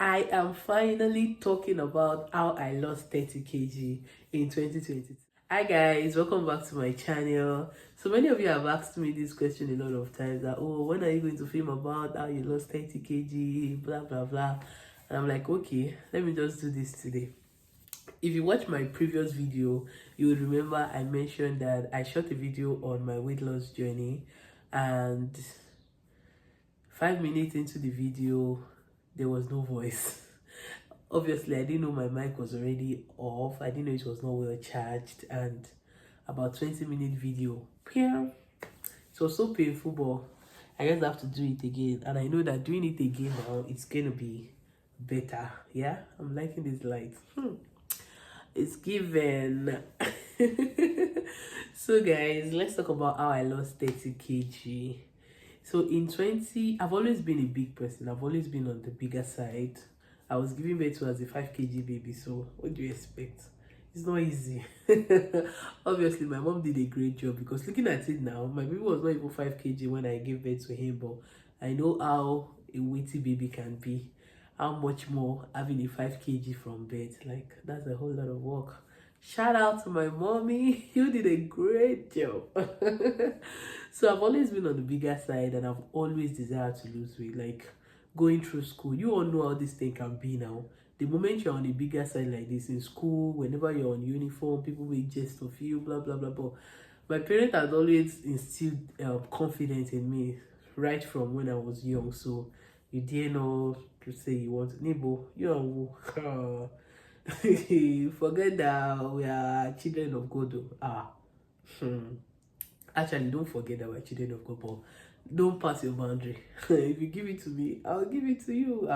I am finally talking about how I lost 30 kg in 2022. Hi guys, welcome back to my channel. So many of you have asked me this question a lot of times that, oh, when are you going to film about how you lost 30 kg, blah blah blah. And I'm like, okay, let me just do this today. If you watch my previous video, you would remember I mentioned that I shot a video on my weight loss journey, and 5 minutes into the video there was no voice. Obviously I didn't know my mic was already off, I didn't know it was not well charged, and about 20-minute video, it was so painful, but I just have to do it again, and I know that doing it again now it's gonna be better. Yeah, I'm liking this light. It's given. So guys, let's talk about how I lost 30 kg. So in 20, I've always been a big person. I've always been on the bigger side. I was giving birth to as a 5 kg baby, so what do you expect? It's not easy. Obviously, my mom did a great job, because looking at it now, my baby was not even 5 kg when I gave birth to him, but I know how a weighty baby can be. How much more having a 5 kg from birth, like that's a whole lot of work. Shout out to my mommy, you did a great job. So I've always been on the bigger side, and I've always desired to lose weight. Like going through school, you all know how this thing can be now. The moment you're on the bigger side like this in school, whenever you're on uniform, people make jest of you, blah blah blah blah. My parents had always instilled confidence in me right from when I was young. So you dare not to say you want Nibo, you know, forget that we are children of God. Actually, don't forget that we're children of God, but don't pass your boundary. If you give it to me, I'll give it to you.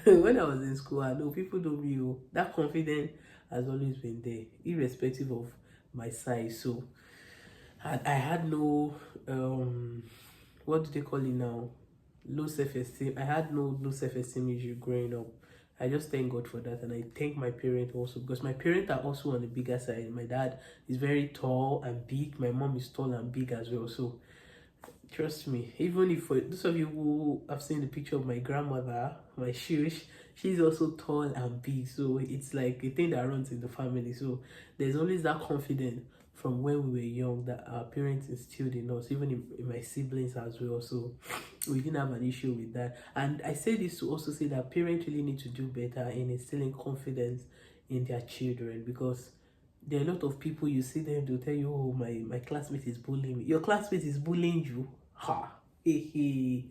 When I was in school, I know people know me. That confidence has always been there, irrespective of my size. So I had no what do they call it now? Low self-esteem. I had no low self-esteem issue growing up. I just thank God for that, and I thank my parents also, because my parents are also on the bigger side. My dad is very tall and big. My mom is tall and big as well. So trust me, even if for those of you who have seen the picture of my grandmother, my shush, she's also tall and big. So it's like a thing that runs in the family. So there's always that confidence from when we were young that our parents instilled in us, even in my siblings as well. So we didn't have an issue with that. And I say this to also say that parents really need to do better in instilling confidence in their children, because there are a lot of people, you see them, they'll tell you, oh, my classmate is bullying me. Your classmate is bullying you? Ha! Hey, hey.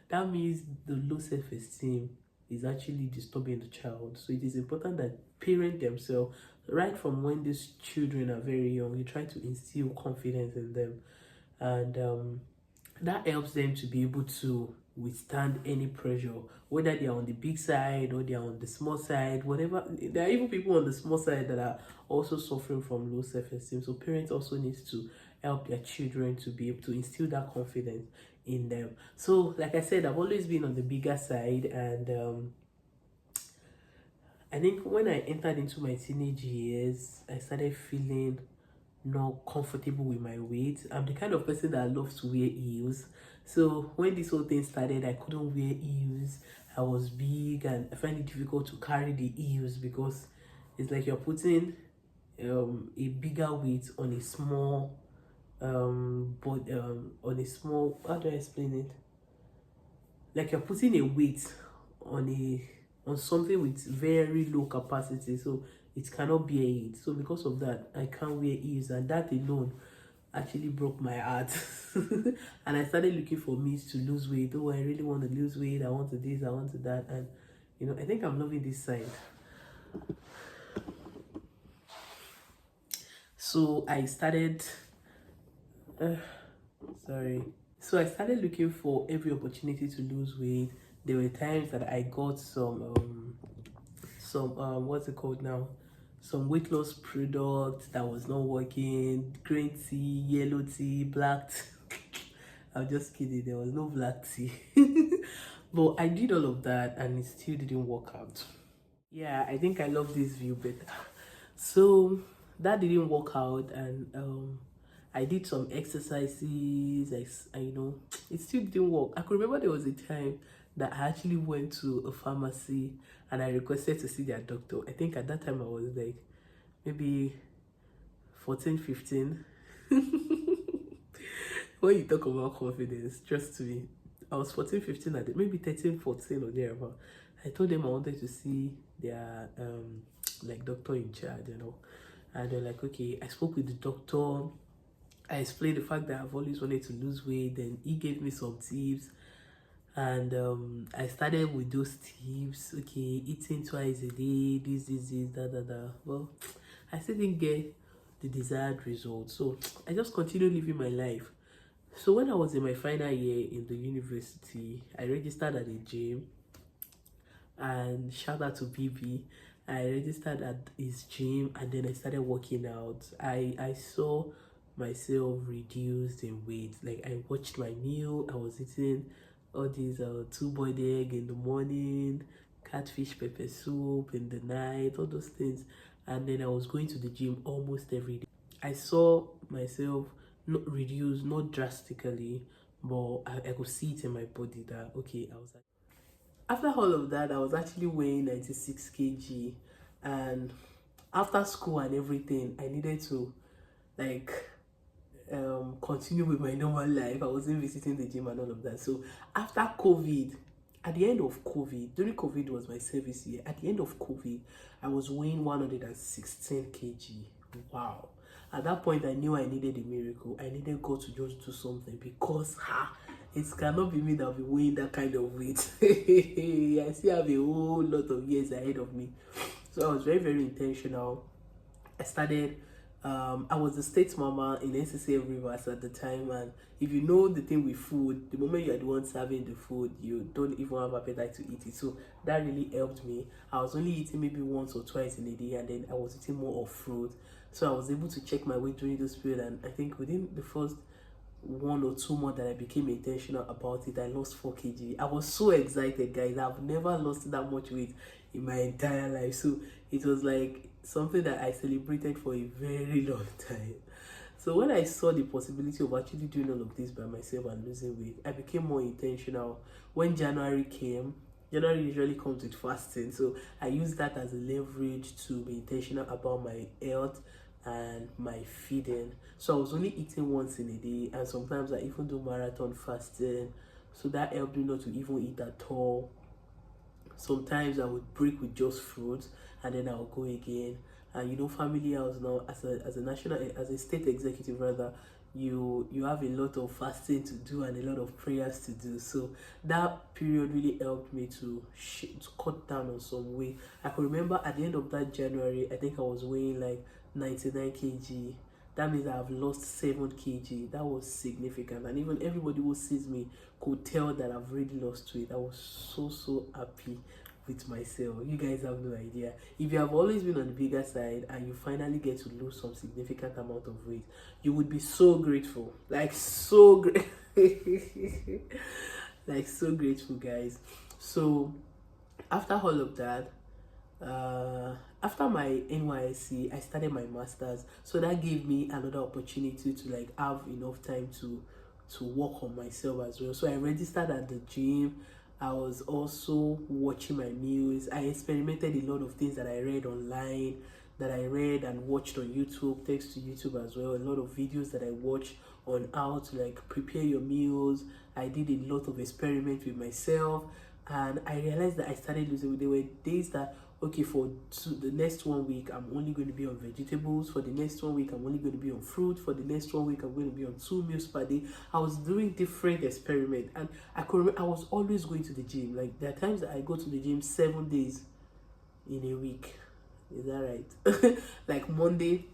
That means the low self-esteem is actually disturbing the child. So it is important that parents themselves, right from when these children are very young, you try to instill confidence in them. And that helps them to be able to withstand any pressure, whether they are on the big side or they are on the small side, whatever. There are even people on the small side that are also suffering from low self-esteem. So parents also need to help their children to be able to instill that confidence in them. So like I said, I've always been on the bigger side, and I think when I entered into my teenage years, I started feeling not comfortable with my weight. I'm the kind of person that loves to wear heels. So when this whole thing started, I couldn't wear heels. I was big, and I find it difficult to carry the heels, because it's like you're putting a bigger weight on a small but on a small, how do I explain it? Like you're putting a weight on something with very low capacity, so it cannot bear it. So because of that, I can't wear heels, and that alone actually broke my heart. And I started looking for means to lose weight. Oh, I really want to lose weight, I want to this, I want to that. And I think I'm loving this side. So I started sorry. So I started looking for every opportunity to lose weight. There were times that I got some what's it called now, some weight loss product that was not working. Green tea, yellow tea, black tea. I'm just kidding, there was no black tea. But I did all of that, and it still didn't work out. Yeah, I think I love this view better. So that didn't work out, and I did some exercises. It still didn't work. I could remember there was a time that I actually went to a pharmacy and I requested to see their doctor. I think at that time I was like maybe 14, 15. When you talk about confidence, trust me, I was 14, 15 at it, maybe 13, 14 or thereabout. I told them I wanted to see their like doctor in charge, you know. And they're like, okay. I spoke with the doctor. I explained the fact that I've always wanted to lose weight. Then he gave me some tips. And I started with those tips. Okay, eating twice a day, this, that. Well, I still didn't get the desired result. So I just continued living my life. So when I was in my final year in the university, I registered at a gym, and shout out to BB. I registered at his gym and then I started working out. I saw myself reduced in weight. Like I watched my meal. I was eating all these two boiled egg in the morning, catfish pepper soup in the night, all those things. And then I was going to the gym almost every day. I saw myself not reduce, not drastically, but I could see it in my body that okay, I was like, after all of that, I was actually weighing 96 kg, and after school and everything, I needed to like continue with my normal life. I wasn't visiting the gym and all of that. So after COVID, at the end of COVID, during COVID was my service year. At the end of COVID, I was weighing 116 kg. Wow. At that point, I knew I needed a miracle. I needed God to just do something because it cannot be me that will be weighing that kind of weight. I still have a whole lot of years ahead of me. So I was very, very intentional. I started, I was a state mama in NCCF Rivers at the time, and if you know the thing with food, the moment you are the one serving the food, you don't even have appetite to eat it. So that really helped me. I was only eating maybe once or twice in a day, and then I was eating more of fruit. So I was able to check my weight during this period, and I think within the first 1 or 2 months that I became intentional about it, I lost 4 kg. I was so excited, guys. I've never lost that much weight in my entire life. So it was like something that I celebrated for a very long time. So when I saw the possibility of actually doing all of this by myself and losing weight, I became more intentional. When January came, January usually comes with fasting. So I used that as a leverage to be intentional about my health and my feeding. So I was only eating once in a day, and sometimes I even do marathon fasting. So that helped me not to even eat at all. Sometimes I would break with just fruit and then I'll go again. And you know, family house now, as a national, as a state executive rather, you have a lot of fasting to do and a lot of prayers to do. So that period really helped me to cut down on some weight. I could remember at the end of that January, I think I was weighing like 99 kg. That means I have lost 7 kg. That was significant, and even everybody who sees me could tell that I've really lost weight. I was so happy with myself. You guys have no idea. If you have always been on the bigger side and you finally get to lose some significant amount of weight, you would be so grateful. Like so great. Like so grateful, guys. So after all of that, after my NYSC, I started my masters. So that gave me another opportunity to like have enough time to work on myself as well. So I registered at the gym. I was also watching my meals. I experimented a lot of things that I read online, that I read and watched on YouTube, thanks to YouTube as well. A lot of videos that I watched on how to like prepare your meals. I did a lot of experiments with myself, and I realized that I started losing weight. There were days that okay, for the next 1 week I'm only going to be on vegetables, for the next 1 week I'm only going to be on fruit, for the next 1 week I'm going to be on 2 meals per day. I was doing different experiments, and I was always going to the gym. Like there are times that I go to the gym 7 days in a week. Is that right? Like Monday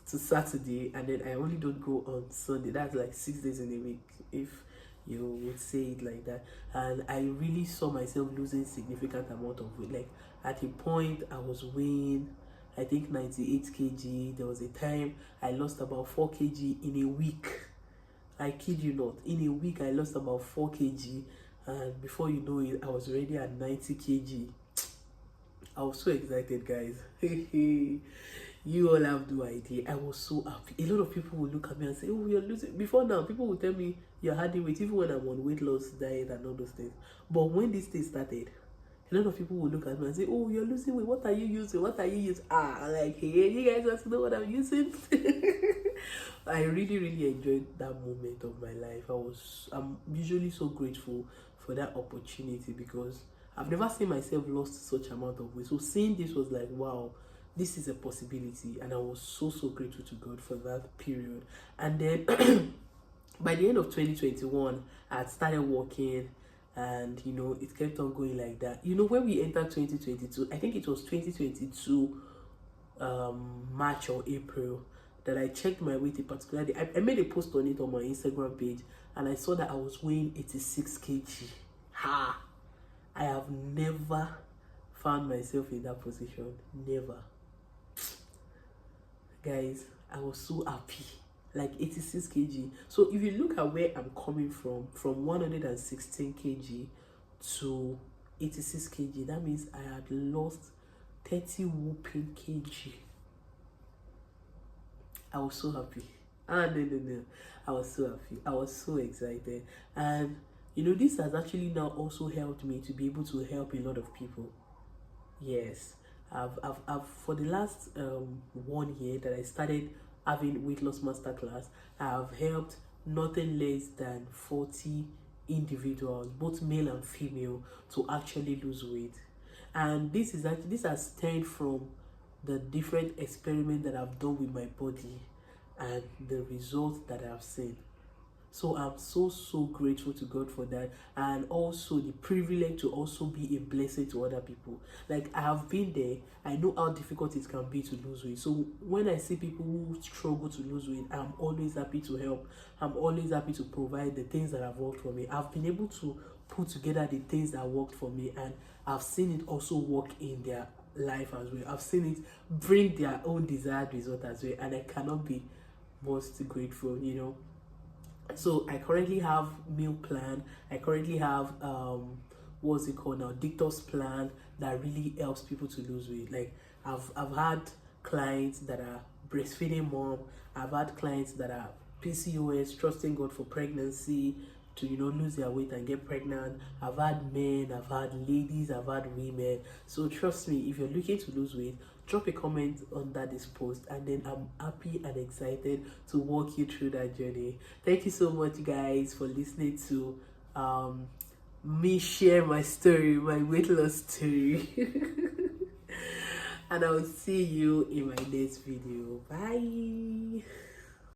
to Saturday, and then I only don't go on Sunday. That's like 6 days in a week, if you would say it like that. And I really saw myself losing significant amount of weight. Like at a point I was weighing, I think 98 kg. There was a time I lost about 4 kg in a week. I kid you not, in a week I lost about 4 kg, and before you know it I was already at 90 kg. I was so excited, guys. You You all have no idea. I was so happy. A lot of people will look at me and say, "Oh, you're losing." Before now, people will tell me you're hardly weight, even when I'm on weight loss diet and all those things. But when this thing started, a lot of people will look at me and say, "Oh, you're losing weight. What are you using? What are you using?" I'm like, "Hey, you guys want to know what I'm using?" I really, really enjoyed that moment of my life. I'm usually so grateful for that opportunity because I've never seen myself lost such amount of weight. So seeing this was like, wow, this is a possibility, and I was so grateful to God for that period. And then by the end of 2021, I had started working, and it kept on going like that. When we entered 2022, I think it was 2022 March or April, that I checked my weight. Particularly, I made a post on it on my Instagram page, and I saw that I was weighing 86 kg. Ha! I have never found myself in that position. Never. Guys, I was so happy. Like 86 kg. So if you look at where I'm coming from 116 kg to 86 kg, that means I had lost 30 whooping kg. I was so happy. No. I was so happy. I was so excited. And this has actually now also helped me to be able to help a lot of people. Yes. I've for the last 1 year that I started having weight loss masterclass, I've helped nothing less than 40 individuals, both male and female, to actually lose weight. And this has stemmed from the different experiments that I've done with my body and the results that I've seen. So I'm so grateful to God for that, and also the privilege to also be a blessing to other people. Like, I have been there. I know how difficult it can be to lose weight. So when I see people who struggle to lose weight, I'm always happy to help. I'm always happy to provide the things that have worked for me. I've been able to put together the things that worked for me, and I've seen it also work in their life as well. I've seen it bring their own desired result as well, and I cannot be most grateful. So I currently have meal plan. I currently have what's it called now, detox plan, that really helps people to lose weight. Like, I've had clients that are breastfeeding mom. I've had clients that are PCOS, trusting God for pregnancy, to lose their weight and get pregnant. I've had men, I've had ladies, I've had women. So trust me, if you're looking to lose weight, drop a comment under this post, and then I'm happy and excited to walk you through that journey. Thank you so much, guys, for listening to me share my story, my weight loss story. And I'll see you in my next video. Bye.